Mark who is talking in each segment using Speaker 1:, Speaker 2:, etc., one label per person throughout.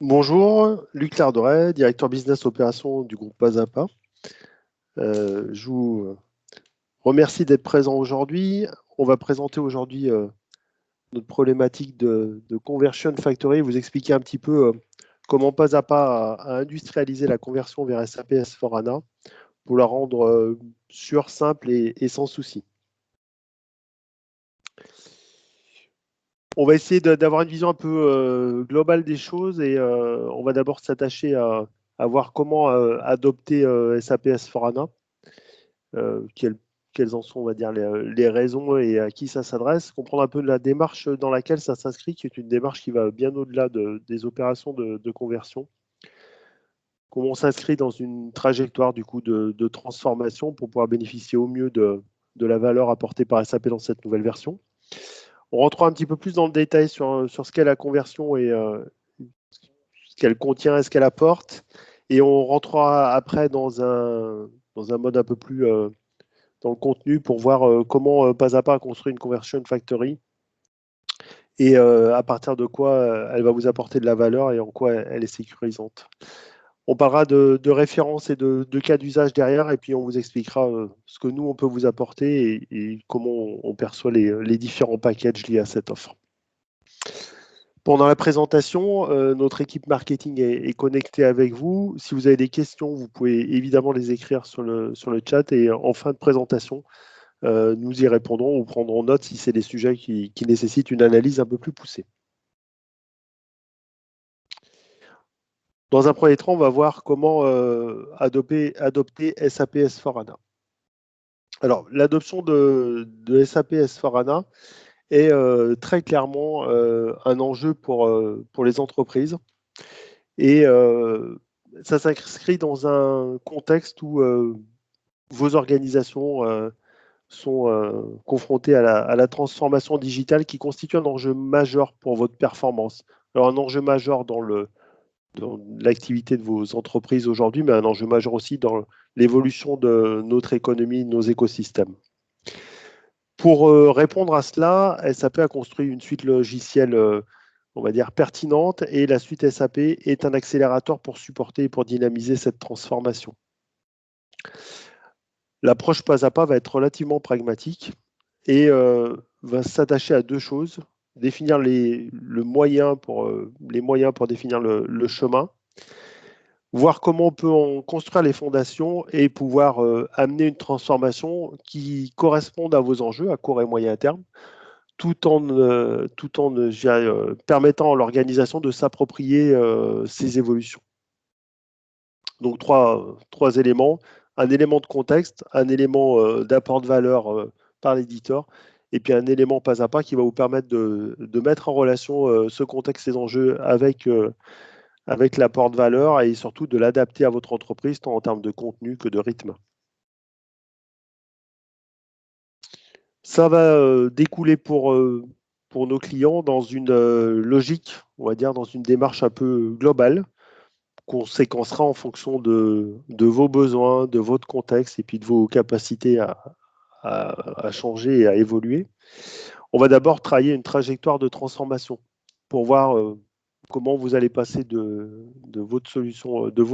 Speaker 1: Bonjour, Luc Larderet, directeur business opération du groupe Pasapa. Je vous remercie d'être présent aujourd'hui. On va présenter aujourd'hui notre problématique de Conversion Factory, vous expliquer un petit peu comment Pasapa a industrialisé la conversion vers SAP S/4HANA pour la rendre sûre, simple et sans souci. On va essayer d'avoir une vision un peu globale des choses et on va d'abord s'attacher à voir comment adopter SAP S/4HANA, quelles en sont, on va dire, les raisons et à qui ça s'adresse, comprendre un peu la démarche dans laquelle ça s'inscrit, qui est une démarche qui va bien au-delà des opérations de conversion. Comment on s'inscrit dans une trajectoire du coup de transformation pour pouvoir bénéficier au mieux de la valeur apportée par SAP dans cette nouvelle version. On rentrera un petit peu plus dans le détail sur ce qu'est la conversion et ce qu'elle contient et ce qu'elle apporte. Et on rentrera après dans un mode un peu plus dans le contenu pour voir comment pas à pas construire une conversion factory et à partir de quoi elle va vous apporter de la valeur et en quoi elle est sécurisante. On parlera de références et de cas d'usage derrière et puis on vous expliquera ce que nous on peut vous apporter et comment on perçoit les différents packages liés à cette offre. Pendant la présentation, notre équipe marketing est connectée avec vous. Si vous avez des questions, vous pouvez évidemment les écrire sur le chat et en fin de présentation, nous y répondrons ou prendrons note si c'est des sujets qui nécessitent une analyse un peu plus poussée. Dans un premier temps, on va voir comment adopter SAP S/4HANA. Alors, l'adoption de SAP S/4HANA est très clairement un enjeu pour les entreprises. Et ça s'inscrit dans un contexte où vos organisations sont confrontées à la transformation digitale qui constitue un enjeu majeur pour votre performance. Alors un enjeu majeur dans l'activité de vos entreprises aujourd'hui, mais un enjeu majeur aussi dans l'évolution de notre économie, de nos écosystèmes. Pour répondre à cela, SAP a construit une suite logicielle on va dire, pertinente et la suite SAP est un accélérateur pour supporter et pour dynamiser cette transformation. L'approche pas à pas va être relativement pragmatique et va s'attacher à deux choses. Définir les moyens pour définir le chemin, voir comment on peut en construire les fondations et pouvoir amener une transformation qui corresponde à vos enjeux à court et moyen terme, tout en permettant à l'organisation de s'approprier ces évolutions. Donc trois éléments, un élément de contexte, un élément d'apport de valeur par l'éditeur, et puis un élément pas à pas qui va vous permettre de mettre en relation ce contexte et ces enjeux avec l'apport de valeur et surtout de l'adapter à votre entreprise, tant en termes de contenu que de rythme. Ça va découler pour nos clients dans une logique, on va dire, dans une démarche un peu globale, qu'on séquencera en fonction de vos besoins, de votre contexte et puis de vos capacités à changer et à évoluer. On va d'abord travailler une trajectoire de transformation pour voir comment vous allez passer de vos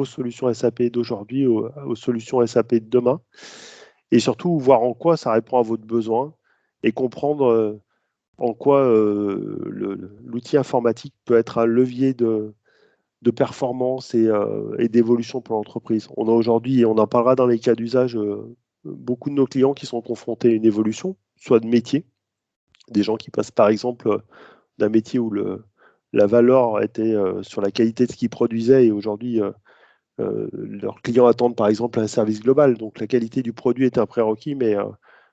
Speaker 1: solutions SAP d'aujourd'hui aux solutions SAP de demain et surtout voir en quoi ça répond à votre besoin et comprendre en quoi l'outil informatique peut être un levier de performance et d'évolution pour l'entreprise. On a aujourd'hui, et on en parlera dans les cas d'usage, beaucoup de nos clients qui sont confrontés à une évolution, soit de métier, des gens qui passent par exemple d'un métier où la valeur était sur la qualité de ce qu'ils produisaient et aujourd'hui leurs clients attendent par exemple un service global. Donc la qualité du produit est un prérequis, mais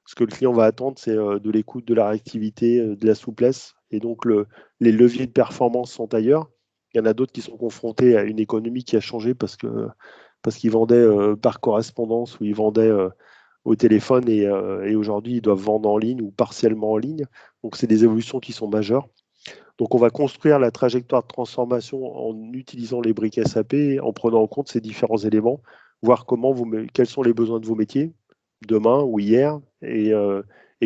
Speaker 1: ce que le client va attendre, c'est de l'écoute, de la réactivité, de la souplesse. Et donc les leviers de performance sont ailleurs. Il y en a d'autres qui sont confrontés à une économie qui a changé parce qu'ils vendaient par correspondance ou ils vendaient au téléphone et aujourd'hui ils doivent vendre en ligne ou partiellement en ligne. Donc c'est des évolutions qui sont majeures. Donc on va construire la trajectoire de transformation en utilisant les briques SAP, en prenant en compte ces différents éléments, voir quels sont les besoins de vos métiers demain ou hier et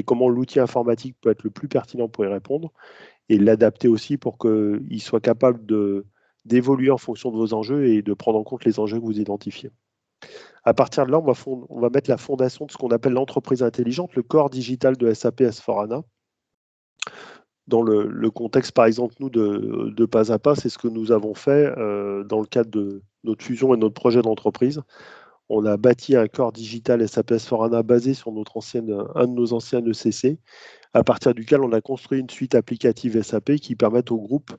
Speaker 1: comment l'outil informatique peut être le plus pertinent pour y répondre et l'adapter aussi pour qu'il soit capable d'évoluer en fonction de vos enjeux et de prendre en compte les enjeux que vous identifiez. À partir de là, on va mettre la fondation de ce qu'on appelle l'entreprise intelligente, le corps digital de SAP S4HANA. Dans le contexte, par exemple, nous, de Pas à Pas, c'est ce que nous avons fait dans le cadre de notre fusion et notre projet d'entreprise. On a bâti un corps digital SAP S4HANA basé sur un de nos anciens ECC, à partir duquel on a construit une suite applicative SAP qui permet au groupe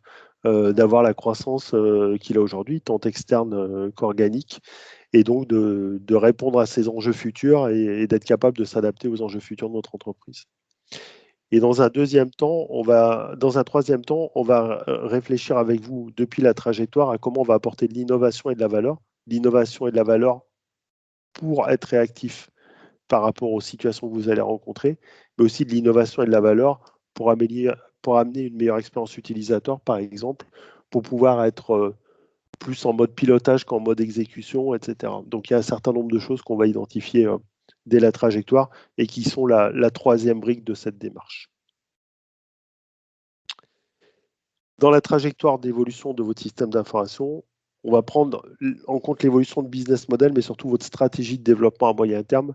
Speaker 1: d'avoir la croissance qu'il a aujourd'hui, tant externe qu'organique, et donc de répondre à ces enjeux futurs et d'être capable de s'adapter aux enjeux futurs de notre entreprise. Et dans un troisième temps, on va réfléchir avec vous depuis la trajectoire à comment on va apporter de l'innovation et de la valeur. L'innovation et de la valeur pour être réactif par rapport aux situations que vous allez rencontrer, mais aussi de l'innovation et de la valeur pour amener une meilleure expérience utilisateur, par exemple, pour pouvoir être plus en mode pilotage qu'en mode exécution, etc. Donc il y a un certain nombre de choses qu'on va identifier dès la trajectoire et qui sont la troisième brique de cette démarche. Dans la trajectoire d'évolution de votre système d'information, on va prendre en compte l'évolution de business model, mais surtout votre stratégie de développement à moyen terme,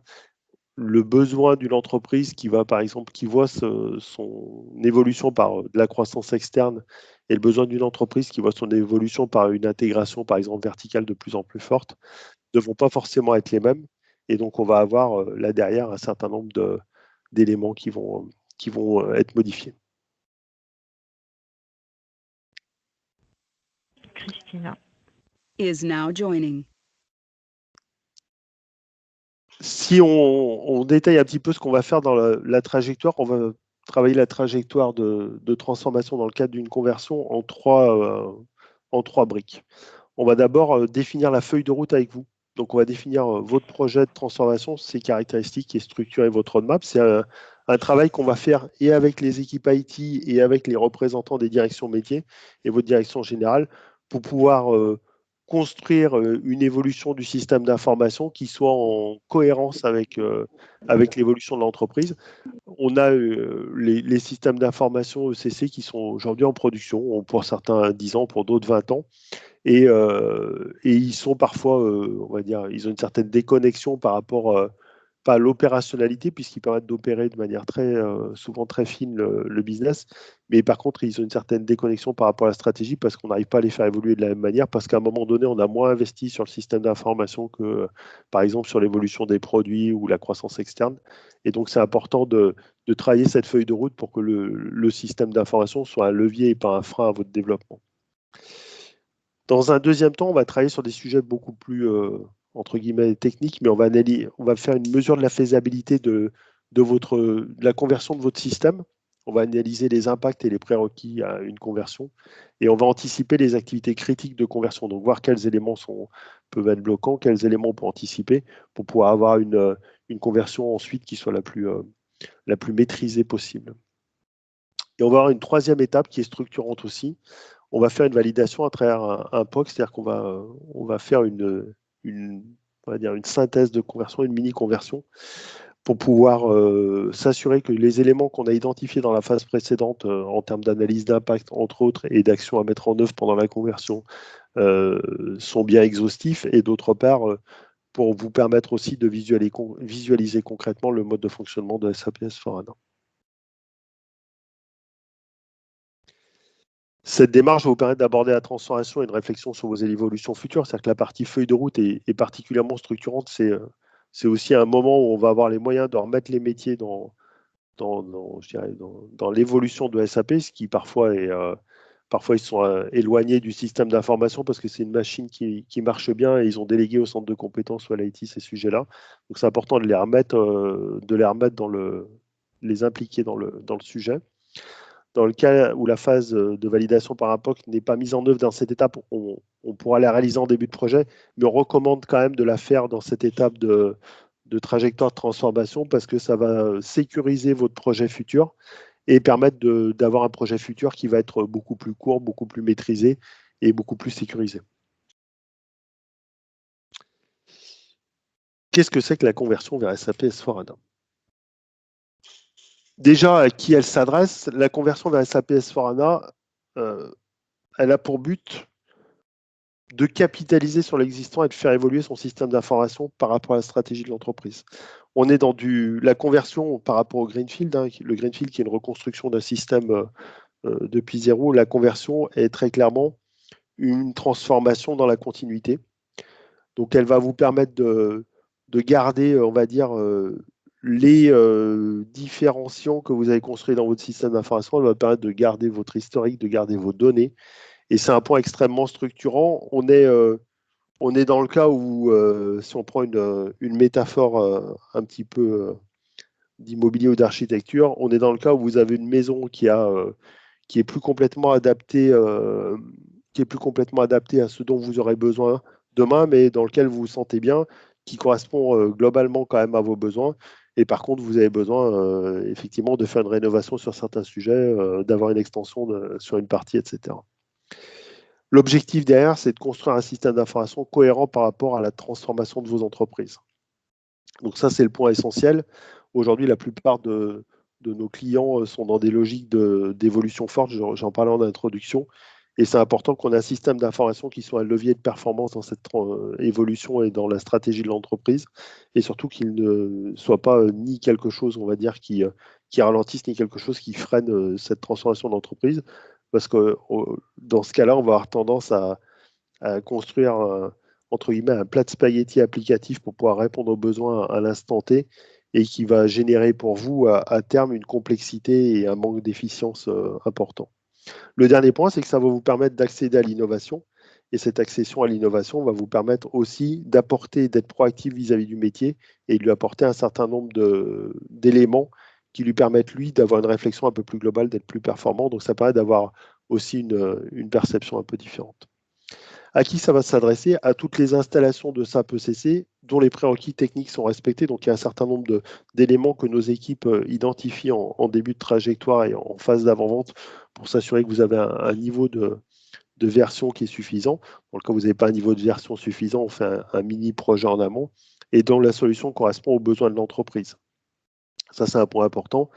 Speaker 1: le besoin d'une entreprise qui va, par exemple, qui voit son évolution par de la croissance externe et le besoin d'une entreprise qui voit son évolution par une intégration, par exemple, verticale de plus en plus forte, ne vont pas forcément être les mêmes. Et donc, on va avoir là derrière un certain nombre d'éléments qui vont être modifiés.
Speaker 2: Christina.
Speaker 3: Is now joining.
Speaker 1: Si on détaille un petit peu ce qu'on va faire dans la trajectoire, on va travailler la trajectoire de transformation dans le cadre d'une conversion en trois briques. On va d'abord définir la feuille de route avec vous. Donc, on va définir votre projet de transformation, ses caractéristiques et structurer votre roadmap. C'est un travail qu'on va faire et avec les équipes IT et avec les représentants des directions métiers et votre direction générale pour pouvoir construire une évolution du système d'information qui soit en cohérence avec l'évolution de l'entreprise. On a les systèmes d'information ECC qui sont aujourd'hui en production, pour certains 10 ans, pour d'autres 20 ans. Et ils sont parfois, on va dire, ils ont une certaine déconnexion par rapport pas à l'opérationnalité, puisqu'ils permettent d'opérer de manière souvent très fine le business. Mais par contre, ils ont une certaine déconnexion par rapport à la stratégie, parce qu'on n'arrive pas à les faire évoluer de la même manière, parce qu'à un moment donné, on a moins investi sur le système d'information que, par exemple, sur l'évolution des produits ou la croissance externe. Et donc, c'est important de travailler cette feuille de route pour que le système d'information soit un levier et pas un frein à votre développement. Dans un deuxième temps, on va travailler sur des sujets beaucoup plus, entre guillemets, techniques, mais on va faire une mesure de la faisabilité de la conversion de votre système. On va analyser les impacts et les prérequis à une conversion. Et on va anticiper les activités critiques de conversion. Donc, voir quels éléments peuvent être bloquants, quels éléments on peut anticiper pour pouvoir avoir une conversion ensuite qui soit la plus maîtrisée possible. Et on va avoir une troisième étape qui est structurante aussi. On va faire une validation à travers un POC, c'est-à-dire qu'on va faire on va dire une synthèse de conversion, une mini-conversion, pour pouvoir s'assurer que les éléments qu'on a identifiés dans la phase précédente en termes d'analyse d'impact, entre autres, et d'actions à mettre en œuvre pendant la conversion, sont bien exhaustifs, et d'autre part, pour vous permettre aussi de visualiser concrètement le mode de fonctionnement de SAP S/4HANA. Cette démarche va vous permettre d'aborder la transformation et une réflexion sur vos évolutions futures. C'est-à-dire que la partie feuille de route est particulièrement structurante. C'est aussi un moment où on va avoir les moyens de remettre les métiers dans l'évolution de SAP, ce qui parfois ils sont éloignés du système d'information parce que c'est une machine qui marche bien et ils ont délégué au centre de compétences ou à l'IT ces sujets-là. Donc c'est important de les remettre les impliquer dans le sujet. Dans le cas où la phase de validation par un POC n'est pas mise en œuvre dans cette étape, on pourra la réaliser en début de projet, mais on recommande quand même de la faire dans cette étape de trajectoire de transformation parce que ça va sécuriser votre projet futur et permettre d'avoir un projet futur qui va être beaucoup plus court, beaucoup plus maîtrisé et beaucoup plus sécurisé. Qu'est-ce que c'est que la conversion vers SAP S/4HANA ? Déjà, à qui elle s'adresse? La conversion vers SAP S/4HANA, elle a pour but de capitaliser sur l'existant et de faire évoluer son système d'information par rapport à la stratégie de l'entreprise. On est dans la conversion par rapport au Greenfield, hein, le Greenfield qui est une reconstruction d'un système depuis zéro. La conversion est très clairement une transformation dans la continuité. Donc, elle va vous permettre de garder, on va dire, les différenciants que vous avez construits dans votre système d'information. Elle va permettre de garder votre historique, de garder vos données. Et c'est un point extrêmement structurant. On est dans le cas où, si on prend une métaphore un petit peu d'immobilier ou d'architecture, on est dans le cas où vous avez une maison qui est plus complètement adaptée, à ce dont vous aurez besoin demain, mais dans lequel vous vous sentez bien, qui correspond globalement quand même à vos besoins. Et par contre, vous avez besoin effectivement de faire une rénovation sur certains sujets, d'avoir une extension sur une partie, etc. L'objectif derrière, c'est de construire un système d'information cohérent par rapport à la transformation de vos entreprises. Donc ça, c'est le point essentiel. Aujourd'hui, la plupart de nos clients sont dans des logiques d'évolution forte, j'en parlais en introduction, et c'est important qu'on ait un système d'information qui soit un levier de performance dans cette évolution et dans la stratégie de l'entreprise, et surtout qu'il ne soit pas ni quelque chose, on va dire, qui ralentisse, ni quelque chose qui freine cette transformation d'entreprise, parce que dans ce cas-là, on va avoir tendance à construire entre guillemets un plat de spaghettis applicatif pour pouvoir répondre aux besoins à l'instant T et qui va générer pour vous à terme une complexité et un manque d'efficience important. Le dernier point, c'est que ça va vous permettre d'accéder à l'innovation et cette accession à l'innovation va vous permettre aussi d'apporter, d'être proactif vis-à-vis du métier et de lui apporter un certain nombre d'éléments qui lui permettent, lui, d'avoir une réflexion un peu plus globale, d'être plus performant. Donc, ça permet d'avoir aussi une perception un peu différente. À qui ça va s'adresser? À toutes les installations de SAP ECC dont les prérequis techniques sont respectés. Donc, il y a un certain nombre d'éléments que nos équipes identifient en début de trajectoire et en phase d'avant-vente pour s'assurer que vous avez un niveau de version qui est suffisant. Dans le cas où vous n'avez pas un niveau de version suffisant, on fait un mini projet en amont et dont la solution correspond aux besoins de l'entreprise. Ça, c'est un point important.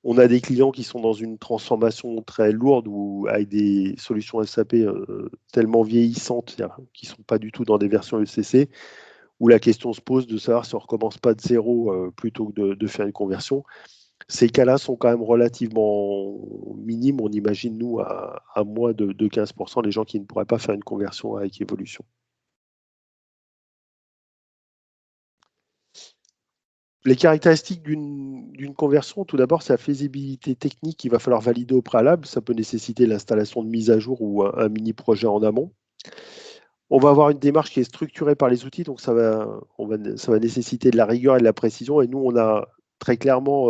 Speaker 1: On a des clients qui sont dans une transformation très lourde ou avec des solutions SAP tellement vieillissantes, qui ne sont pas du tout dans des versions ECC, où la question se pose de savoir si on ne recommence pas de zéro plutôt que de faire une conversion. Ces cas-là sont quand même relativement minimes. On imagine, nous, à moins de 15% les gens qui ne pourraient pas faire une conversion avec évolution. Les caractéristiques d'une conversion, tout d'abord, c'est la faisabilité technique qu'il va falloir valider au préalable. Ça peut nécessiter l'installation de mise à jour ou un mini-projet en amont. On va avoir une démarche qui est structurée par les outils, donc ça va nécessiter de la rigueur et de la précision. Et nous, on a très clairement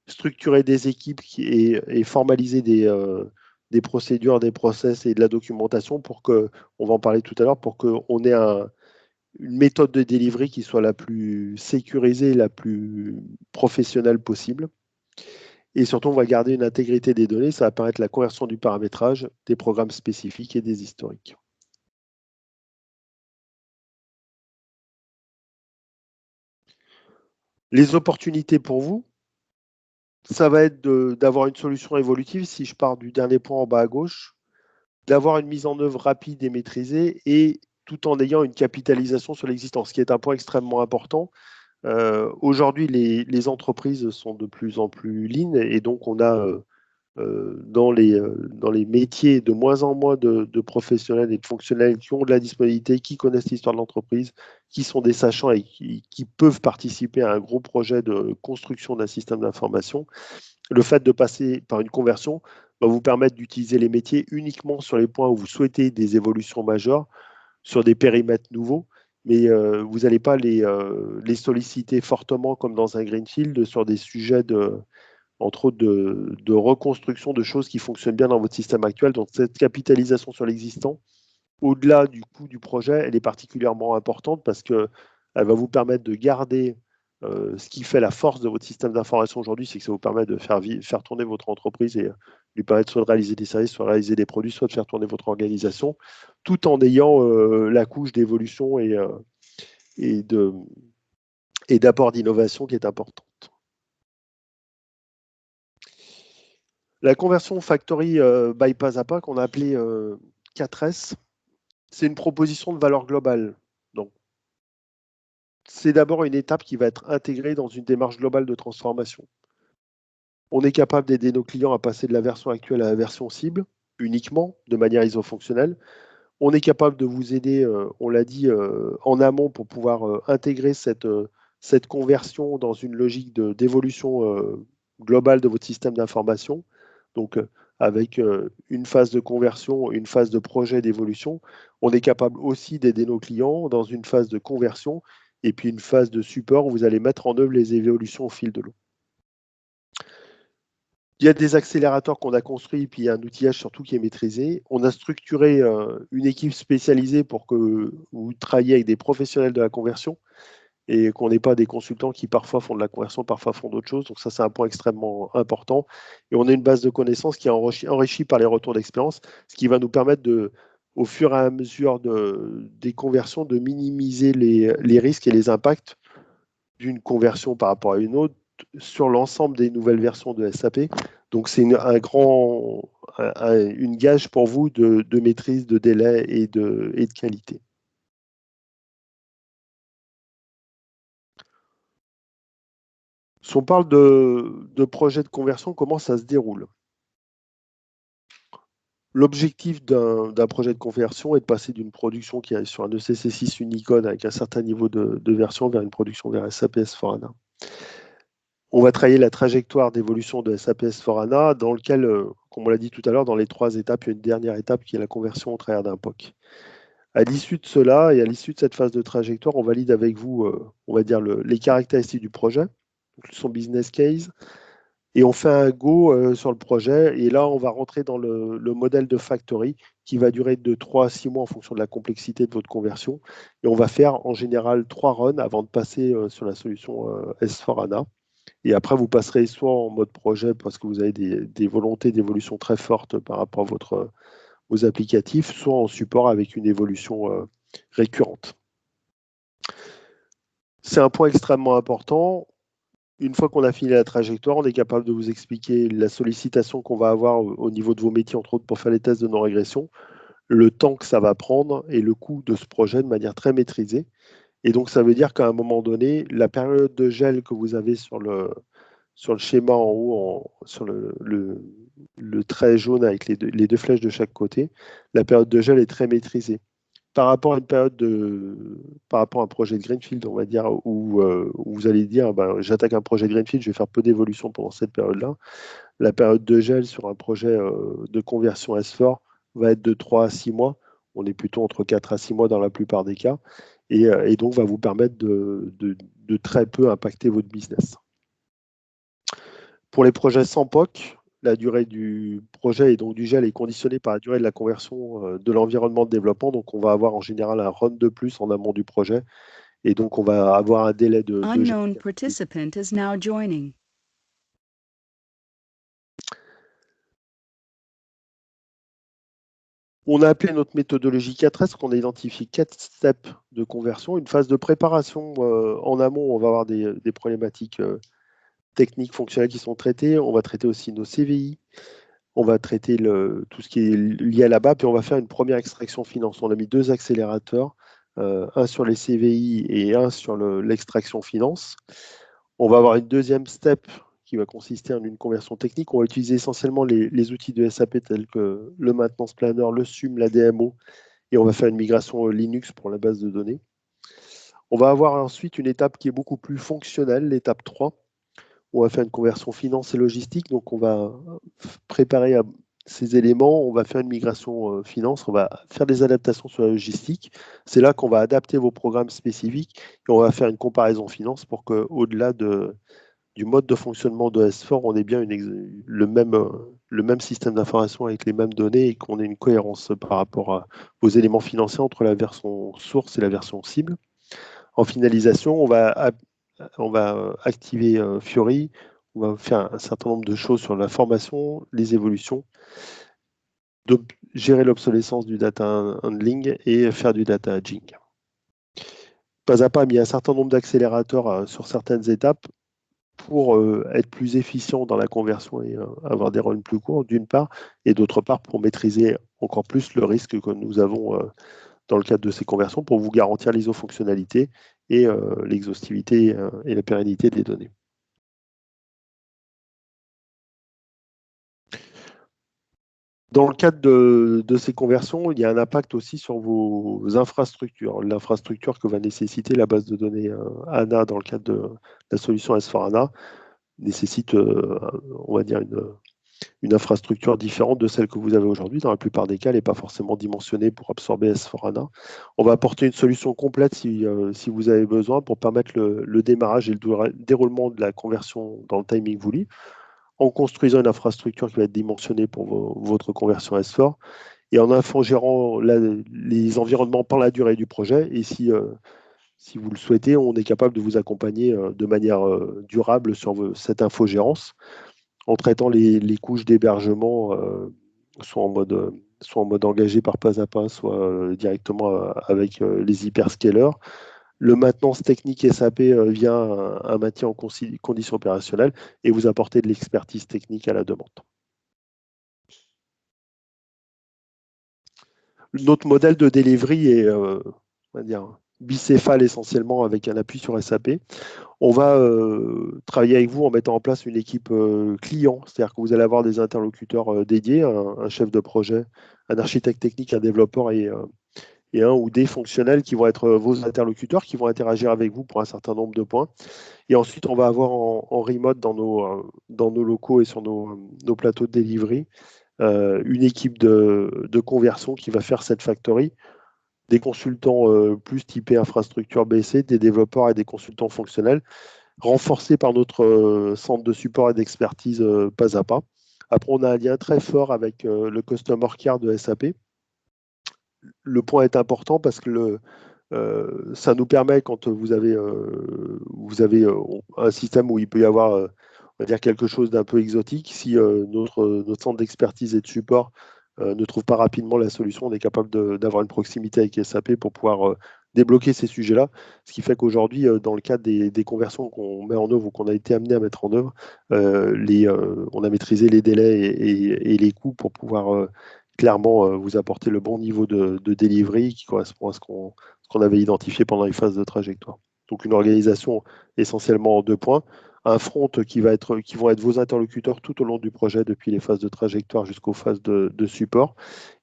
Speaker 1: structuré des équipes et formalisé des procédures, des process et de la documentation pour que, on va en parler tout à l'heure, pour qu'on ait une méthode de delivery qui soit la plus sécurisée, la plus professionnelle possible. Et surtout, on va garder une intégrité des données. Ça va permettre la conversion du paramétrage, des programmes spécifiques et des historiques. Les opportunités pour vous, ça va être d'avoir une solution évolutive, si je pars du dernier point en bas à gauche, d'avoir une mise en œuvre rapide et maîtrisée, et tout en ayant une capitalisation sur l'existant, ce qui est un point extrêmement important. Aujourd'hui, les entreprises sont de plus en plus lean, et donc on a dans les métiers de moins en moins de professionnels et de fonctionnels qui ont de la disponibilité, qui connaissent l'histoire de l'entreprise, qui sont des sachants et qui peuvent participer à un gros projet de construction d'un système d'information. Le fait de passer par une conversion va vous permettre d'utiliser les métiers uniquement sur les points où vous souhaitez des évolutions majeures, sur des périmètres nouveaux, mais vous n'allez pas les solliciter fortement comme dans un greenfield sur des sujets entre autres de reconstruction de choses qui fonctionnent bien dans votre système actuel. Donc cette capitalisation sur l'existant, au-delà du coût du projet, elle est particulièrement importante parce qu'elle va vous permettre de garder ce qui fait la force de votre système d'information aujourd'hui, c'est que ça vous permet de faire tourner votre entreprise et lui permettre soit de réaliser des services, soit de réaliser des produits, soit de faire tourner votre organisation, tout en ayant la couche d'évolution et d'apport d'innovation qui est importante. La conversion factory by pas à pas, qu'on a appelée 4S, c'est une proposition de valeur globale. Donc, c'est d'abord une étape qui va être intégrée dans une démarche globale de transformation. On est capable d'aider nos clients à passer de la version actuelle à la version cible, uniquement, de manière iso-fonctionnelle. On est capable de vous aider, on l'a dit, en amont pour pouvoir intégrer cette conversion dans une logique d'évolution globale de votre système d'information. Donc, avec une phase de conversion, une phase de projet d'évolution. On est capable aussi d'aider nos clients dans une phase de conversion et puis une phase de support où vous allez mettre en œuvre les évolutions au fil de l'eau. Il y a des accélérateurs qu'on a construits, puis il y a un outillage surtout qui est maîtrisé. On a structuré une équipe spécialisée pour que vous travailliez avec des professionnels de la conversion et qu'on n'ait pas des consultants qui parfois font de la conversion, parfois font d'autres choses. Donc ça, c'est un point extrêmement important. Et on a une base de connaissances qui est enrichie par les retours d'expérience, ce qui va nous permettre au fur et à mesure des conversions, de minimiser les risques et les impacts d'une conversion par rapport à une autre sur l'ensemble des nouvelles versions de SAP. Donc c'est une gage pour vous de maîtrise, de délai et de qualité. Si on parle de projet de conversion, comment ça se déroule? L'objectif d'un projet de conversion est de passer d'une production qui est sur un ECC6 Unicode avec un certain niveau de version vers une production vers SAP S/4HANA. On va travailler la trajectoire d'évolution de SAP S/4HANA dans lequel, comme on l'a dit tout à l'heure, dans les 3 étapes, il y a une dernière étape qui est la conversion au travers d'un POC. À l'issue de cela et à l'issue de cette phase de trajectoire, on valide avec vous, on va dire, les caractéristiques du projet, donc son business case, et on fait un go sur le projet. Et là, on va rentrer dans le modèle de factory qui va durer de 3 à 6 mois en fonction de la complexité de votre conversion. Et on va faire en général 3 runs avant de passer sur la solution S/4HANA. Et après, vous passerez soit en mode projet parce que vous avez des volontés d'évolution très fortes par rapport à vos applicatifs, soit en support avec une évolution récurrente. C'est un point extrêmement important. Une fois qu'on a fini la trajectoire, on est capable de vous expliquer la sollicitation qu'on va avoir au niveau de vos métiers, entre autres pour faire les tests de non-régression, le temps que ça va prendre et le coût de ce projet de manière très maîtrisée. Et donc, ça veut dire qu'à un moment donné, la période de gel que vous avez sur le schéma en haut, sur le trait jaune avec les deux flèches de chaque côté, la période de gel est très maîtrisée. Par rapport à par rapport à un projet de Greenfield, on va dire, où vous allez dire, ben, j'attaque un projet de Greenfield, je vais faire peu d'évolution pendant cette période-là. La période de gel sur un projet de conversion S4 va être de 3 à 6 mois. On est plutôt entre 4 à 6 mois dans la plupart des cas. Et donc, va vous permettre de très peu impacter votre business. Pour les projets sans POC, la durée du projet et donc du gel est conditionnée par la durée de la conversion de l'environnement de développement. Donc, on va avoir en général un run de plus en amont du projet. Et donc, on va avoir un délai de gel.
Speaker 3: Unknown participant is now joining.
Speaker 1: On a appelé notre méthodologie 4S, qu'on a identifié 4 steps de conversion. Une phase de préparation en amont, on va avoir des problématiques techniques, fonctionnelles qui sont traitées. On va traiter aussi nos CVI. On va traiter tout ce qui est lié à la BAP et on va faire une première extraction finance. On a mis 2 accélérateurs, un sur les CVI et un sur l'extraction finance. On va avoir une deuxième step qui va consister en une conversion technique. On va utiliser essentiellement les outils de SAP tels que le Maintenance Planner, le SUM, la DMO, et on va faire une migration Linux pour la base de données. On va avoir ensuite une étape qui est beaucoup plus fonctionnelle, l'étape 3. On va faire une conversion finance et logistique. Donc, on va préparer ces éléments. On va faire une migration finance. On va faire des adaptations sur la logistique. C'est là qu'on va adapter vos programmes spécifiques et on va faire une comparaison finance pour qu'au-delà du mode de fonctionnement de S4, on ait bien le même système d'information avec les mêmes données et qu'on ait une cohérence par rapport à vos éléments financiers entre la version source et la version cible. En finalisation, on va activer Fiori, on va faire un certain nombre de choses sur la formation, les évolutions, de gérer l'obsolescence du data handling et faire du data hedging. Pas à pas, il y a un certain nombre d'accélérateurs sur certaines étapes pour être plus efficient dans la conversion et avoir des runs plus courts, d'une part, et d'autre part, pour maîtriser encore plus le risque que nous avons dans le cadre de ces conversions pour vous garantir l'isofonctionnalité et l'exhaustivité et la pérennité des données. Dans le cadre de ces conversions, il y a un impact aussi sur vos infrastructures. L'infrastructure que va nécessiter la base de données ANA dans le cadre de la solution S4HANA nécessite, on va dire, une infrastructure différente de celle que vous avez aujourd'hui. Dans la plupart des cas, elle n'est pas forcément dimensionnée pour absorber S4HANA. On va apporter une solution complète si vous avez besoin pour permettre le démarrage et le déroulement de la conversion dans le timing voulu, en construisant une infrastructure qui va être dimensionnée pour votre conversion S4 et en infogérant les environnements pendant la durée du projet. Et si vous le souhaitez, on est capable de vous accompagner de manière durable sur cette infogérance en traitant les couches d'hébergement soit en mode engagé par pas à pas, soit directement avec les hyperscalers. Le maintenance technique SAP vient un maintien en conditions opérationnelles et vous apporter de l'expertise technique à la demande. Notre modèle de delivery est on va dire, bicéphale essentiellement avec un appui sur SAP. On va travailler avec vous en mettant en place une équipe client, c'est-à-dire que vous allez avoir des interlocuteurs dédiés, un chef de projet, un architecte technique, un développeur et un ou des fonctionnels qui vont être vos interlocuteurs, qui vont interagir avec vous pour un certain nombre de points. Et ensuite, on va avoir en remote dans nos locaux et sur nos plateaux de delivery une équipe de conversion qui va faire cette factory, des consultants plus typés infrastructure BC, des développeurs et des consultants fonctionnels, renforcés par notre centre de support et d'expertise pas à pas. Après, on a un lien très fort avec le Customer Care de SAP. Le point est important parce que ça nous permet, quand vous avez un système où il peut y avoir on va dire quelque chose d'un peu exotique, si notre centre d'expertise et de support ne trouve pas rapidement la solution, on est capable d'avoir une proximité avec SAP pour pouvoir débloquer ces sujets-là. Ce qui fait qu'aujourd'hui, dans le cadre des conversions qu'on met en œuvre ou qu'on a été amené à mettre en œuvre, on a maîtrisé les délais et les coûts pour pouvoir clairement vous apporter le bon niveau de delivery qui correspond à ce qu'on avait identifié pendant les phases de trajectoire. Donc une organisation essentiellement en 2 points. Un front qui vont être vos interlocuteurs tout au long du projet, depuis les phases de trajectoire jusqu'aux phases de support,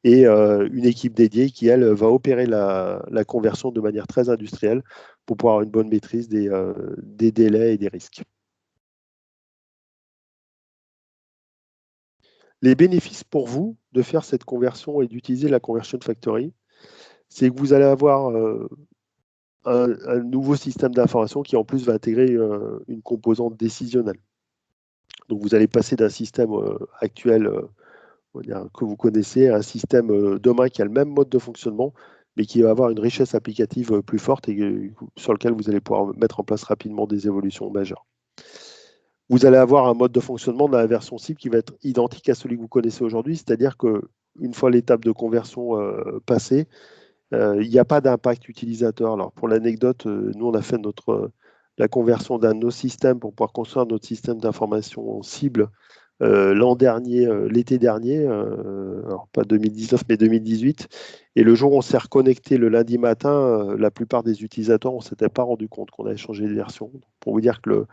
Speaker 1: et une équipe dédiée qui, elle, va opérer la conversion de manière très industrielle pour pouvoir avoir une bonne maîtrise des délais et des risques. Les bénéfices pour vous de faire cette conversion et d'utiliser la Conversion Factory, c'est que vous allez avoir un nouveau système d'information qui en plus va intégrer une composante décisionnelle. Donc vous allez passer d'un système actuel on va dire, que vous connaissez à un système demain qui a le même mode de fonctionnement, mais qui va avoir une richesse applicative plus forte et sur lequel vous allez pouvoir mettre en place rapidement des évolutions majeures. Vous allez avoir un mode de fonctionnement dans la version cible qui va être identique à celui que vous connaissez aujourd'hui, c'est-à-dire qu'une fois l'étape de conversion passée, il n'y a pas d'impact utilisateur. Alors pour l'anecdote, nous on a fait la conversion d'un de nos systèmes pour pouvoir construire notre système d'information cible l'an dernier, l'été dernier, alors pas 2019 mais 2018. Et le jour où on s'est reconnecté le lundi matin, la plupart des utilisateurs, on ne s'était pas rendu compte qu'on avait changé de version. Pour vous dire que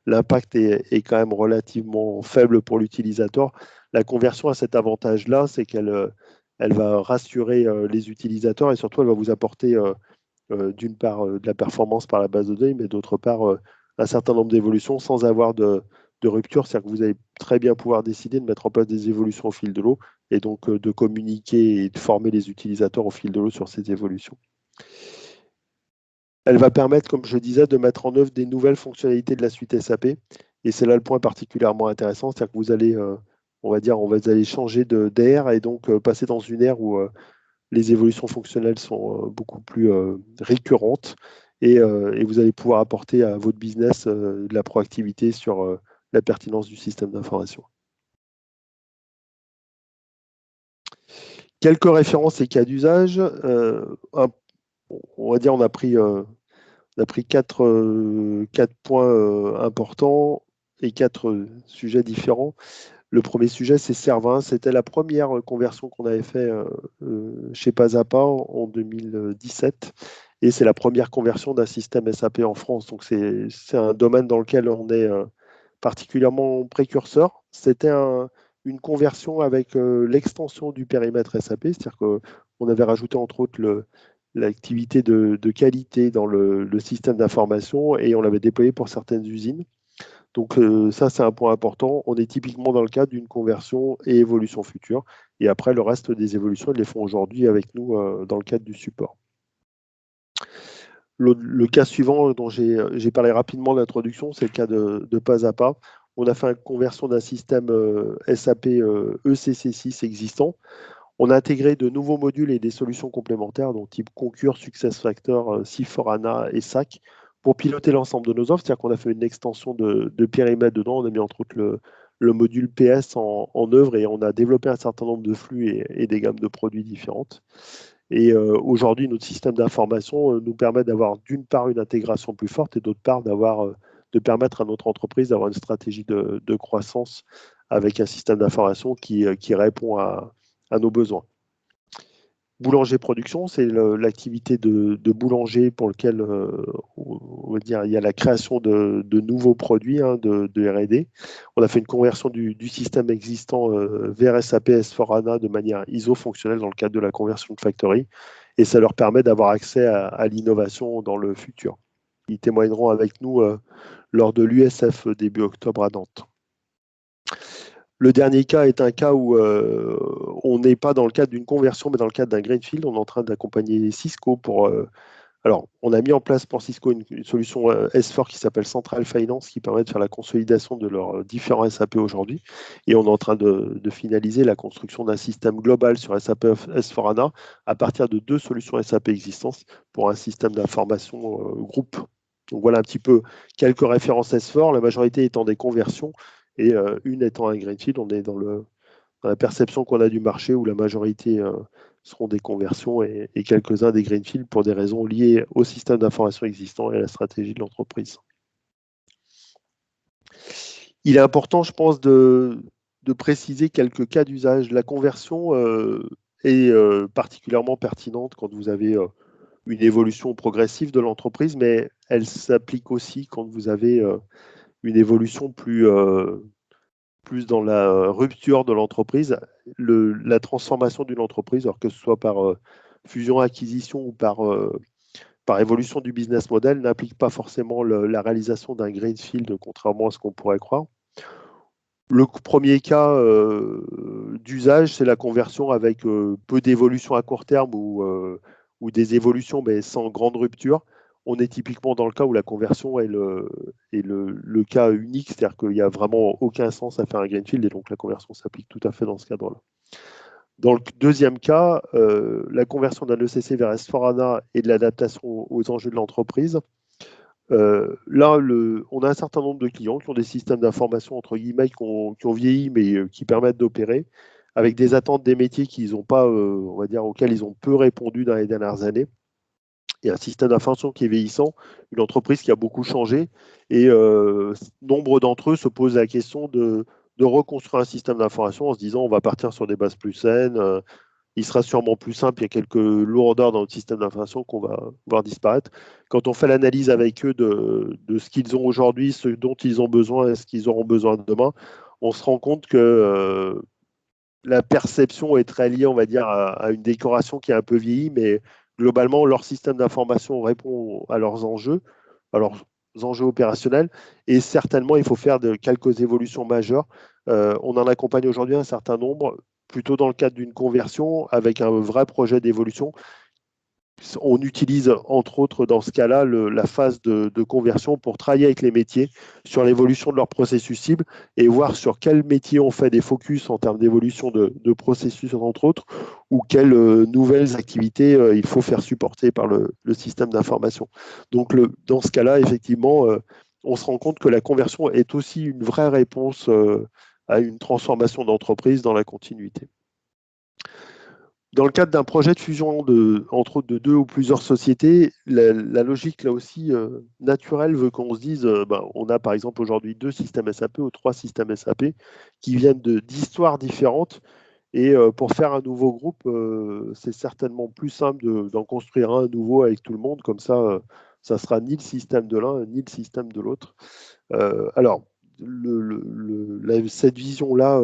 Speaker 1: l'impact est quand même relativement faible pour l'utilisateur. La conversion a cet avantage-là, c'est qu'elle va rassurer les utilisateurs et surtout elle va vous apporter d'une part de la performance par la base de données, mais d'autre part un certain nombre d'évolutions sans avoir de rupture. C'est-à-dire que vous allez très bien pouvoir décider de mettre en place des évolutions au fil de l'eau et donc de communiquer et de former les utilisateurs au fil de l'eau sur ces évolutions. Elle va permettre, comme je disais, de mettre en œuvre des nouvelles fonctionnalités de la suite SAP. Et c'est là le point particulièrement intéressant, c'est-à-dire que vous allez, on va aller changer d'ère et donc passer dans une ère où les évolutions fonctionnelles sont beaucoup plus récurrentes et vous allez pouvoir apporter à votre business de la proactivité sur la pertinence du système d'information. Quelques références et cas d'usage. On va dire on a pris 4 points importants et 4 sujets différents. Le premier sujet, c'est Servin. C'était la première conversion qu'on avait fait chez Pasapa en 2017. Et c'est la première conversion d'un système SAP en France. Donc, c'est un domaine dans lequel on est particulièrement précurseur. C'était une conversion avec l'extension du périmètre SAP, c'est-à-dire qu'on avait rajouté entre autres l'activité de qualité dans le système d'information et on l'avait déployé pour certaines usines. Donc ça, c'est un point important. On est typiquement dans le cadre d'une conversion et évolution future. Et après, le reste des évolutions, ils les font aujourd'hui avec nous dans le cadre du support. Le cas suivant dont j'ai parlé rapidement de l'introduction, c'est le cas de Pasapa. On a fait une conversion d'un système SAP ECC6 existant. On a intégré de nouveaux modules et des solutions complémentaires, donc type Concur, SuccessFactors, C4HANA et SAC, pour piloter l'ensemble de nos offres. C'est-à-dire qu'on a fait une extension de périmètre dedans. On a mis entre autres le module PS en œuvre et on a développé un certain nombre de flux et des gammes de produits différentes. Et aujourd'hui, notre système d'information nous permet d'avoir d'une part une intégration plus forte et d'autre part de permettre à notre entreprise d'avoir une stratégie de croissance avec un système d'information qui répond à nos besoins. Boulanger Production, c'est l'activité de boulanger pour lequel on va dire, il y a la création de nouveaux produits de R&D. On a fait une conversion du système existant vers SAP S4HANA de manière ISO-fonctionnelle dans le cadre de la conversion de Factory et ça leur permet d'avoir accès à l'innovation dans le futur. Ils témoigneront avec nous lors de l'USF début octobre à Nantes. Le dernier cas est un cas où on n'est pas dans le cadre d'une conversion, mais dans le cadre d'un greenfield. On est en train d'accompagner Cisco pour. Alors, on a mis en place pour Cisco une solution S4 qui s'appelle Central Finance, qui permet de faire la consolidation de leurs différents SAP aujourd'hui. Et on est en train de finaliser la construction d'un système global sur SAP S4HANA à partir de 2 solutions SAP existantes pour un système d'information groupe. Donc voilà un petit peu quelques références S4, la majorité étant des conversions et une étant un greenfield. On est dans la perception qu'on a du marché où la majorité seront des conversions et quelques-uns des greenfields pour des raisons liées au système d'information existant et à la stratégie de l'entreprise. Il est important, je pense, de préciser quelques cas d'usage. La conversion est particulièrement pertinente quand vous avez une évolution progressive de l'entreprise, mais elle s'applique aussi quand vous avez une évolution plus dans la rupture de l'entreprise, la transformation d'une entreprise, alors que ce soit par fusion-acquisition ou par évolution du business model, n'implique pas forcément la réalisation d'un greenfield, contrairement à ce qu'on pourrait croire. Le premier cas d'usage, c'est la conversion avec peu d'évolution à court terme ou des évolutions, mais sans grande rupture. On est typiquement dans le cas où la conversion est le cas unique, c'est-à-dire qu'il n'y a vraiment aucun sens à faire un greenfield et donc la conversion s'applique tout à fait dans ce cadre-là. Dans le deuxième cas, la conversion d'un ECC vers S4HANA et de l'adaptation aux enjeux de l'entreprise. Là, on a un certain nombre de clients qui ont des systèmes d'information entre guillemets qui ont vieilli mais qui permettent d'opérer avec des attentes des métiers qu'ils n'ont pas, on va dire, auxquels ils ont peu répondu dans les dernières années. Et un système d'information qui est vieillissant, une entreprise qui a beaucoup changé et nombre d'entre eux se posent la question de reconstruire un système d'information en se disant on va partir sur des bases plus saines. Il sera sûrement plus simple. Il y a quelques lourdeurs dans notre système d'information qu'on va voir disparaître. Quand on fait l'analyse avec eux de ce qu'ils ont aujourd'hui, ce dont ils ont besoin et ce qu'ils auront besoin demain, on se rend compte que la perception est très liée, on va dire, à une décoration qui est un peu vieillie, mais globalement, leur système d'information répond à leurs enjeux opérationnels, et certainement, il faut faire quelques évolutions majeures. On en accompagne aujourd'hui un certain nombre, plutôt dans le cadre d'une conversion, avec un vrai projet d'évolution. On utilise, entre autres, dans ce cas-là, la phase de conversion pour travailler avec les métiers sur l'évolution de leur processus cible et voir sur quels métiers on fait des focus en termes d'évolution de processus, entre autres, ou quelles nouvelles activités il faut faire supporter par le système d'information. Donc, dans ce cas-là, effectivement, on se rend compte que la conversion est aussi une vraie réponse à une transformation d'entreprise dans la continuité. Dans le cadre d'un projet de fusion entre autres de deux ou plusieurs sociétés, la logique là aussi naturelle veut qu'on se dise, on a par exemple aujourd'hui 2 systèmes SAP ou 3 systèmes SAP qui viennent d'histoires différentes. Et pour faire un nouveau groupe, c'est certainement plus simple d'en construire un nouveau avec tout le monde. Comme ça sera ni le système de l'un ni le système de l'autre. Alors, cette vision-là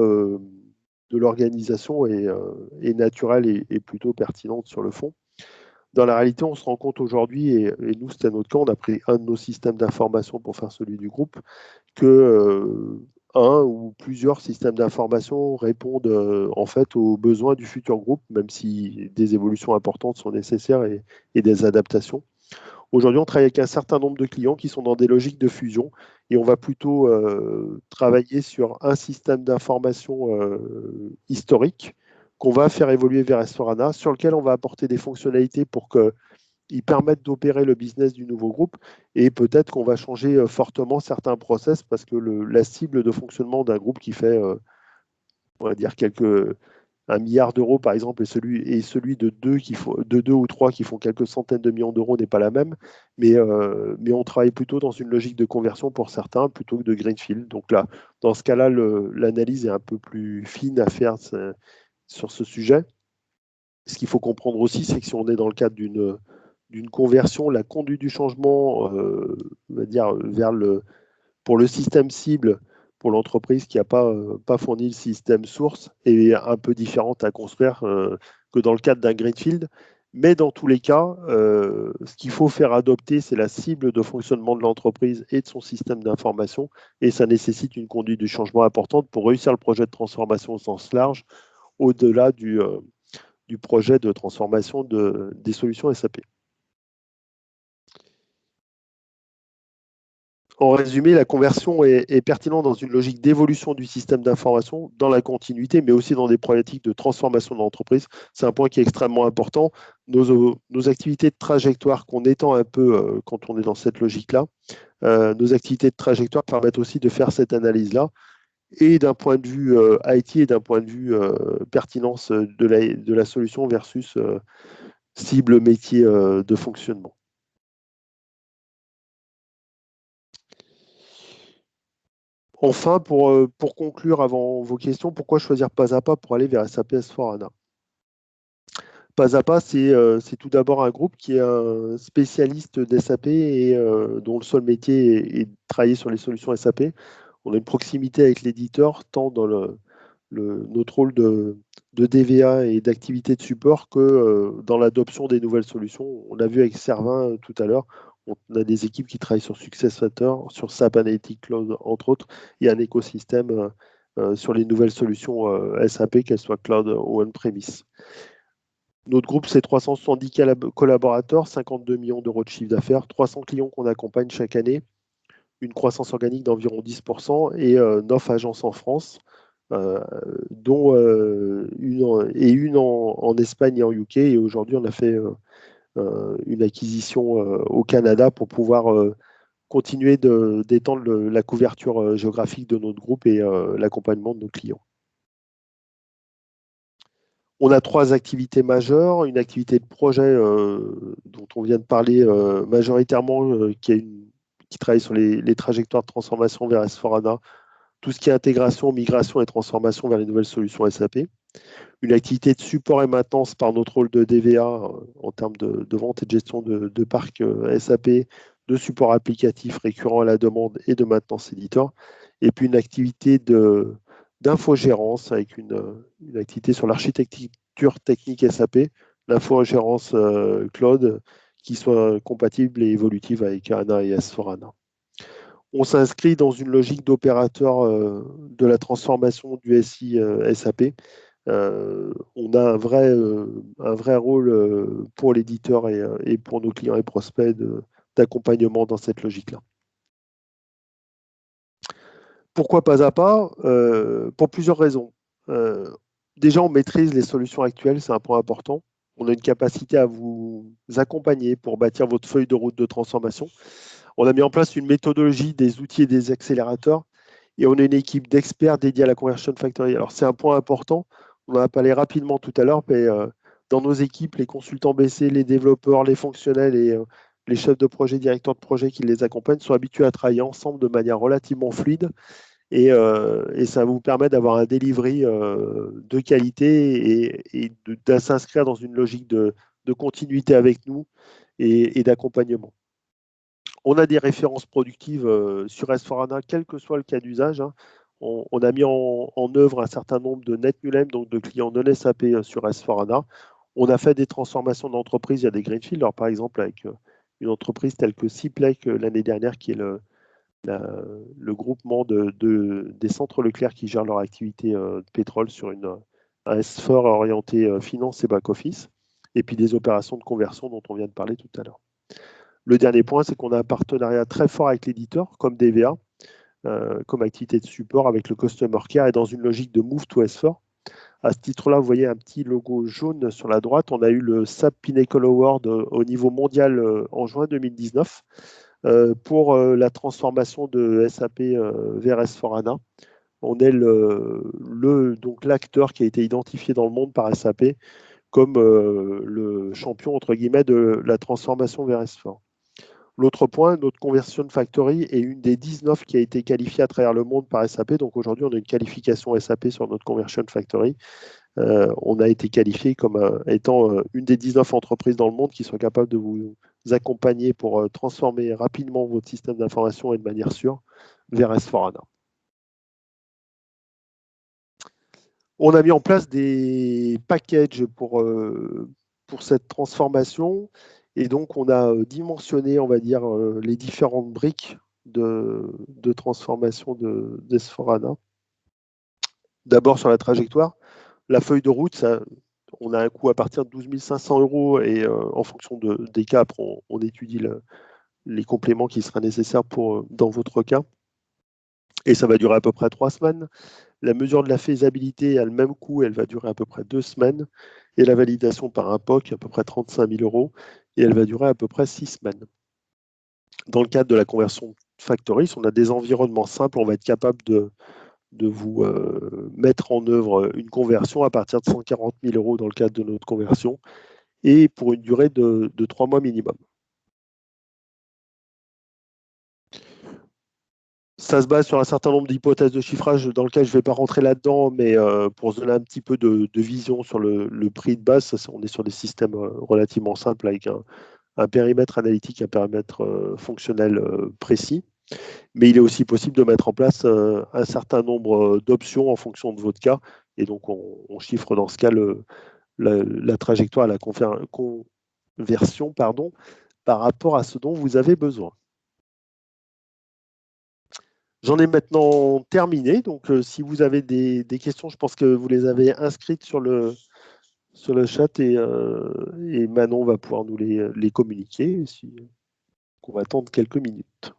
Speaker 1: de l'organisation est naturelle et plutôt pertinente sur le fond. Dans la réalité, on se rend compte aujourd'hui, et nous, c'était notre cas, on a pris un de nos systèmes d'information pour faire celui du groupe, que un ou plusieurs systèmes d'information répondent en fait aux besoins du futur groupe, même si des évolutions importantes sont nécessaires et des adaptations. Aujourd'hui, on travaille avec un certain nombre de clients qui sont dans des logiques de fusion et on va plutôt travailler sur un système d'information historique qu'on va faire évoluer vers S/4HANA, sur lequel on va apporter des fonctionnalités pour qu'ils permettent d'opérer le business du nouveau groupe et peut-être qu'on va changer fortement certains process parce que la cible de fonctionnement d'un groupe qui fait, on va dire, 1 milliard d'euros par exemple, et celui de deux ou trois qui font quelques centaines de millions d'euros n'est pas la même, mais on travaille plutôt dans une logique de conversion pour certains plutôt que de greenfield. Donc là, dans ce cas-là, l'analyse est un peu plus fine à faire sur ce sujet. Ce qu'il faut comprendre aussi, c'est que si on est dans le cadre d'une conversion, la conduite du changement, on va dire, pour le système cible, pour l'entreprise qui n'a pas fourni le système source, est un peu différente à construire que dans le cadre d'un greenfield. Mais dans tous les cas, ce qu'il faut faire adopter, c'est la cible de fonctionnement de l'entreprise et de son système d'information. Et ça nécessite une conduite du changement importante pour réussir le projet de transformation au sens large, au-delà du projet de transformation des solutions SAP. En résumé, la conversion est pertinente dans une logique d'évolution du système d'information, dans la continuité, mais aussi dans des problématiques de transformation de l'entreprise. C'est un point qui est extrêmement important. Nos activités de trajectoire, qu'on étend un peu quand on est dans cette logique-là, nos activités de trajectoire permettent aussi de faire cette analyse-là. Et d'un point de vue IT et d'un point de vue pertinence de la solution versus cible métier de fonctionnement. Enfin, pour conclure avant vos questions, pourquoi choisir Pas à Pas pour aller vers SAP S/4HANA? Pas à Pas, c'est tout d'abord un groupe qui est un spécialiste d'SAP et dont le seul métier est de travailler sur les solutions SAP. On a une proximité avec l'éditeur, tant dans notre rôle de DVA et d'activité de support que dans l'adoption des nouvelles solutions. On l'a vu avec Servin tout à l'heure. On a des équipes qui travaillent sur SuccessFactors, sur SAP Analytics Cloud, entre autres, et un écosystème sur les nouvelles solutions SAP, qu'elles soient cloud ou on-premise. Notre groupe, c'est 370 collaborateurs, 52 millions d'euros de chiffre d'affaires, 300 clients qu'on accompagne chaque année, une croissance organique d'environ 10% et 9 agences en France, dont une en Espagne et en UK. Et aujourd'hui, on a fait une acquisition au Canada pour pouvoir continuer d'étendre la couverture géographique de notre groupe et l'accompagnement de nos clients. On a 3 activités majeures, une activité de projet dont on vient de parler majoritairement, qui travaille sur les trajectoires de transformation vers S/4HANA, tout ce qui est intégration, migration et transformation vers les nouvelles solutions SAP. Une activité de support et maintenance par notre rôle de DVA en termes de vente et de gestion de parc SAP, de support applicatif récurrent à la demande et de maintenance éditeur. Et puis une activité d'infogérance avec une activité sur l'architecture technique SAP, l'infogérance cloud qui soit compatible et évolutive avec HANA et S/4HANA. On s'inscrit dans une logique d'opérateur de la transformation du SI SAP. On a un vrai rôle pour l'éditeur et pour nos clients et prospects d'accompagnement dans cette logique-là. Pourquoi Pas à Pas? Pour plusieurs raisons. Déjà, on maîtrise les solutions actuelles, c'est un point important. On a une capacité à vous accompagner pour bâtir votre feuille de route de transformation. On a mis en place une méthodologie, des outils et des accélérateurs. Et on a une équipe d'experts dédiés à la Conversion Factory. Alors, c'est un point important. On en a parlé rapidement tout à l'heure, mais dans nos équipes, les consultants BC, les développeurs, les fonctionnels et les chefs de projet, directeurs de projet qui les accompagnent sont habitués à travailler ensemble de manière relativement fluide et ça vous permet d'avoir un delivery de qualité et de s'inscrire dans une logique de continuité avec nous et d'accompagnement. On a des références productives sur S4HANA, quel que soit le cas d'usage. Hein. On a mis en œuvre un certain nombre de NetNewLem, donc de clients non SAP sur S4HANA. On a fait des transformations d'entreprise, il y a des greenfields, alors par exemple avec une entreprise telle que Siplec l'année dernière, qui est le groupement des centres Leclerc qui gèrent leur activité de pétrole sur un S4 orienté finance et back-office, et puis des opérations de conversion dont on vient de parler tout à l'heure. Le dernier point, c'est qu'on a un partenariat très fort avec l'éditeur, comme DVA, comme activité de support avec le Customer Care et dans une logique de Move to S4. À ce titre-là, vous voyez un petit logo jaune sur la droite. On a eu le SAP Pinnacle Award au niveau mondial en juin 2019 pour la transformation de SAP vers S4HANA. On est donc l'acteur qui a été identifié dans le monde par SAP comme le champion, entre guillemets, de la transformation vers S4. L'autre point, notre Conversion Factory est une des 19 qui a été qualifiée à travers le monde par SAP. Donc aujourd'hui, on a une qualification SAP sur notre Conversion Factory. On a été qualifié comme étant une des 19 entreprises dans le monde qui sont capables de vous accompagner pour transformer rapidement votre système d'information et de manière sûre vers S4HANA. On a mis en place des packages pour cette transformation. Et donc, on a dimensionné, on va dire, les différentes briques de transformation d'S4HANA. D'abord, sur la trajectoire, la feuille de route, on a un coût à partir de 12 500 € et en fonction des cas, après, on étudie les compléments qui seraient nécessaires dans votre cas. Et ça va durer à peu près 3 semaines. La mesure de la faisabilité a le même coût, elle va durer à peu près 2 semaines. Et la validation par un POC, à peu près 35 000 €, et elle va durer à peu près 6 semaines. Dans le cadre de la conversion Factory, on a des environnements simples, on va être capable de vous mettre en œuvre une conversion à partir de 140 000 € dans le cadre de notre conversion, et pour une durée de 3 mois minimum. Ça se base sur un certain nombre d'hypothèses de chiffrage dans lequel je ne vais pas rentrer là-dedans, mais pour se donner un petit peu de vision sur le prix de base, on est sur des systèmes relativement simples avec un périmètre analytique, un périmètre fonctionnel précis. Mais il est aussi possible de mettre en place un certain nombre d'options en fonction de votre cas. Et donc, on chiffre dans ce cas la trajectoire à la conversion par rapport à ce dont vous avez besoin. J'en ai maintenant terminé, donc si vous avez des questions, je pense que vous les avez inscrites sur le chat et Manon va pouvoir nous les communiquer. On va attendre quelques minutes.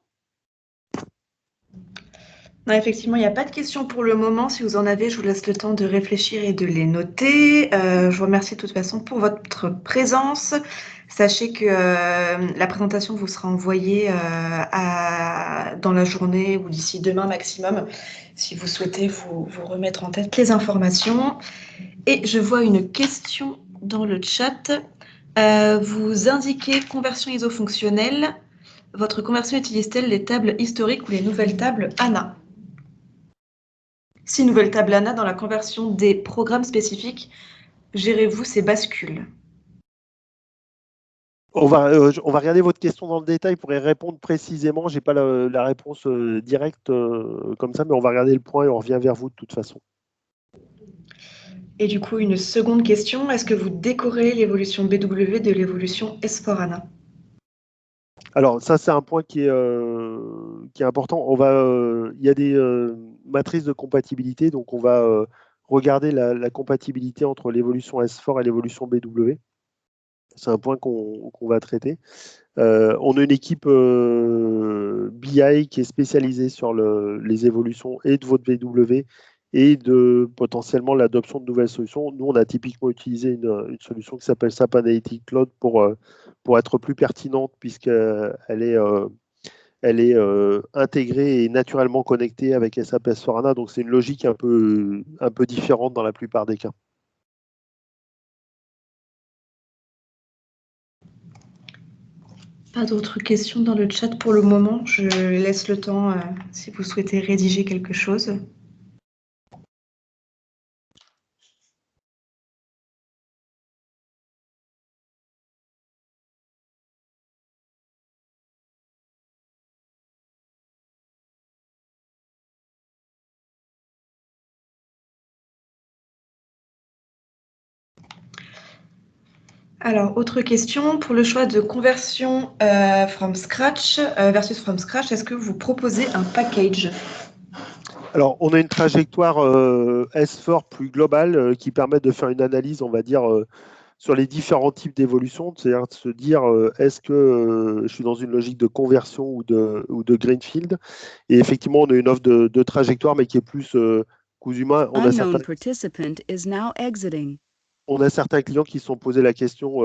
Speaker 2: Non, effectivement, il n'y a pas de questions pour le moment. Si vous en avez, je vous laisse le temps de réfléchir et de les noter. Je vous remercie de toute façon pour votre présence. Sachez que la présentation vous sera envoyée dans la journée ou d'ici demain maximum, si vous souhaitez vous remettre en tête les informations. Et je vois une question dans le chat. Vous indiquez conversion ISO fonctionnelle. Votre conversion utilise-t-elle les tables historiques ou les nouvelles tables ANA? Si nouvelle table ANA dans la conversion des programmes spécifiques, gérez-vous ces bascules?
Speaker 1: On va regarder votre question dans le détail pour y répondre précisément. Je n'ai pas la réponse directe comme ça, mais on va regarder le point et on revient vers vous de toute façon.
Speaker 2: Et du coup, une seconde question, est-ce que vous décorez l'évolution BW de l'évolution S4HANA?
Speaker 1: Alors ça, c'est un point qui est important. Il y a des matrices de compatibilité, donc on va regarder la compatibilité entre l'évolution S4 et l'évolution BW. C'est un point qu'on va traiter. On a une équipe BI qui est spécialisée sur les évolutions et de votre BW et de potentiellement l'adoption de nouvelles solutions. Nous, on a typiquement utilisé une solution qui s'appelle SAP Analytics Cloud pour être plus pertinente puisqu'elle est intégrée et naturellement connectée avec SAP S/4HANA. Donc, c'est une logique un peu différente dans la plupart des cas.
Speaker 2: Pas d'autres questions dans le chat pour le moment. Je laisse le temps si vous souhaitez rédiger quelque chose. Alors, autre question, pour le choix de conversion from scratch versus from scratch, est-ce que vous proposez un package?
Speaker 1: Alors, on a une trajectoire S4 plus globale qui permet de faire une analyse, on va dire, sur les différents types d'évolution, c'est-à-dire de se dire est-ce que je suis dans une logique de conversion ou de greenfield. Et effectivement, on a une offre de trajectoire, mais qui est plus cousu main.
Speaker 3: Unknown participant is now exiting.
Speaker 1: On a certains clients qui se sont posé la question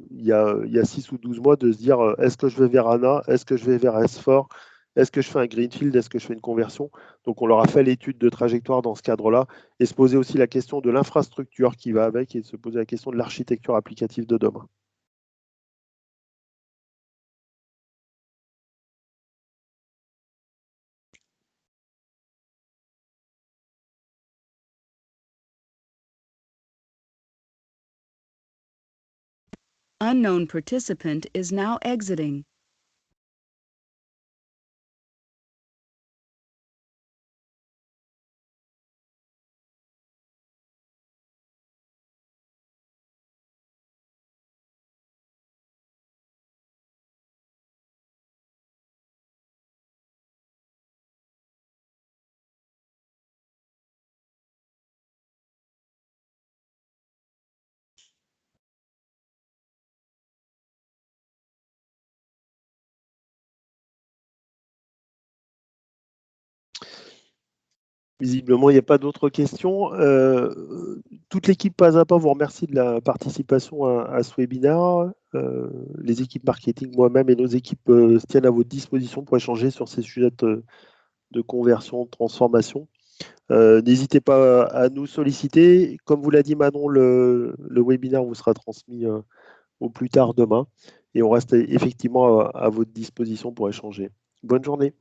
Speaker 1: il y a 6 ou 12 mois de se dire est-ce que je vais vers ANA, est-ce que je vais vers S4, est-ce que je fais un greenfield, est-ce que je fais une conversion. Donc on leur a fait l'étude de trajectoire dans ce cadre-là et se poser aussi la question de l'infrastructure qui va avec et se poser la question de l'architecture applicative de demain.
Speaker 3: Unknown participant is now exiting.
Speaker 1: Visiblement, il n'y a pas d'autres questions. Toute l'équipe Pas à Pas vous remercie de la participation à ce webinaire. Les équipes marketing, moi-même et nos équipes se tiennent à votre disposition pour échanger sur ces sujets de conversion, de transformation. N'hésitez pas à nous solliciter. Comme vous l'a dit Manon, le webinaire vous sera transmis au plus tard demain et on reste effectivement à votre disposition pour échanger. Bonne journée.